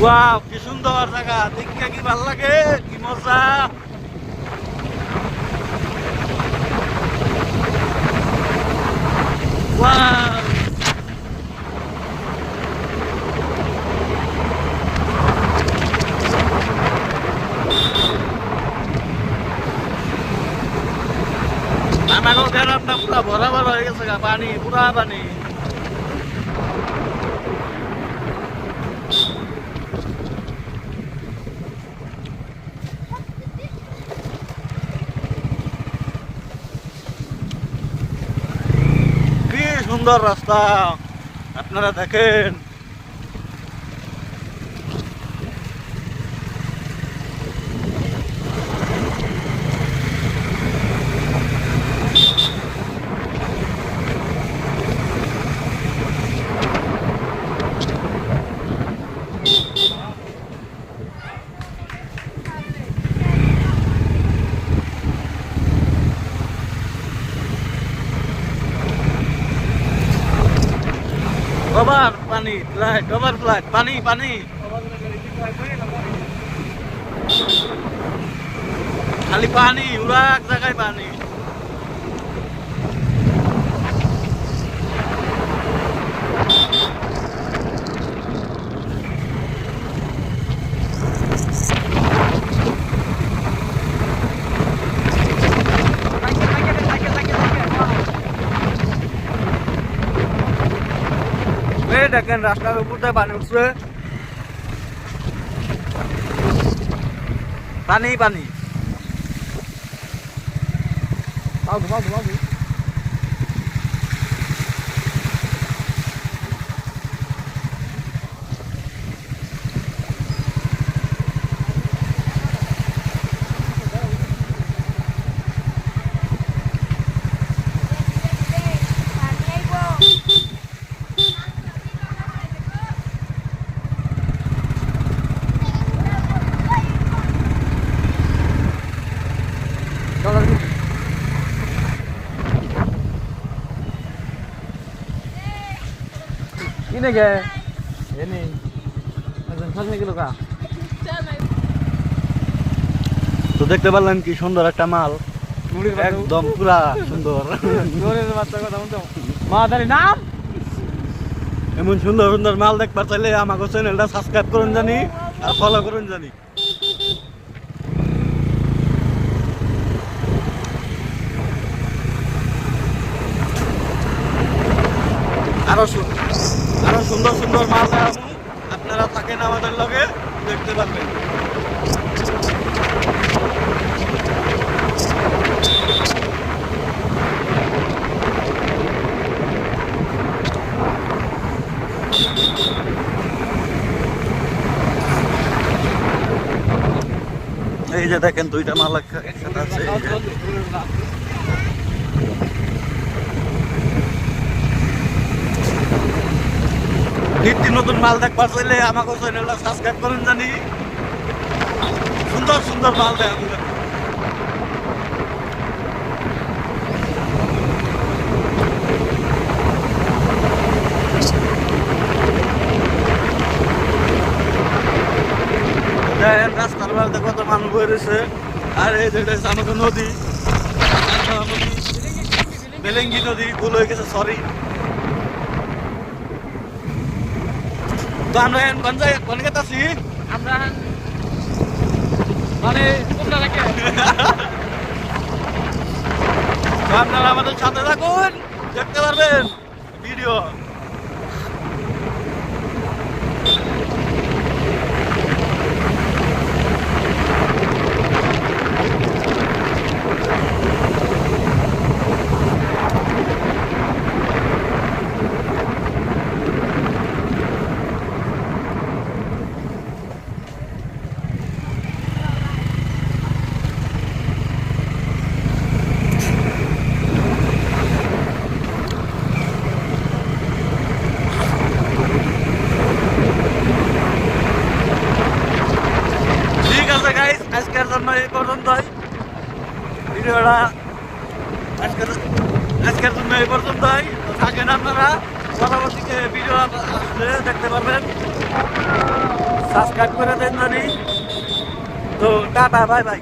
Wow, কি সুন্দর জায়গা, দেখতে কি ভালো লাগে, কি মজা। ওয়াও, আমাকেও গ্রামটা পুরা বরাবর হয়ে গেছে গা, পানি, পুরা পানি। কি সুন্দর রাস্তা, আপনারা দেখেন। ওভার পানি ফ্লাইট, ওভার ফ্লাইট, পানি পানি, খালি পানি, পুরা এক জায়গায় পানি। এই দেখেন রাস্তার উপর দিয়ে পানি উঠছে, পানি পানি। Ini ge, ini, সামনে গেল কা। তো দেখতে পারলেন কি সুন্দর একটা মাল, একদম পুরা সুন্দর। নাম এমন সুন্দর সুন্দর মাল দেখবার চাইলে আমাকে চ্যানেলটা সাবস্ক্রাইব করুন জানি, আর ফলো করুন জানি। আরো সুন্দর সুন্দর মাল আপনারা থাকেন আমাদের লগে, দেখতে পারবেন। এই যে দেখেন দুইটা মাল একসাথে আছে। নিত্য নতুন মাল দেখবার চাইলে আমাকে চ্যানেলটা সাবস্ক্রাইব করুন জানি, সুন্দর সুন্দর মাল দেখান। দেখেন রাস্তার মধ্যে কত মানুষ বয়ে রয়েছে, আর এই যেটা আমাকে নদী, বেলেঙ্গি নদী, ভুল হয়ে গেছে, সরি। তো আমরা কোন গেতাছি, আমরা মানে আপনারা আমাদের সাথে থাকুন, দেখতে পারবেন ভিডিও। আজকের জন্য এই পর্যন্তই ভিডিওটা, আজকের জন্য এই পর্যন্তই। থাকেন আপনারা, পরবর্তীতে ভিডিও আসলে দেখতে পারবেন। সাবস্ক্রাইব করে দেন জানি। তো টাটা, বাই বাই।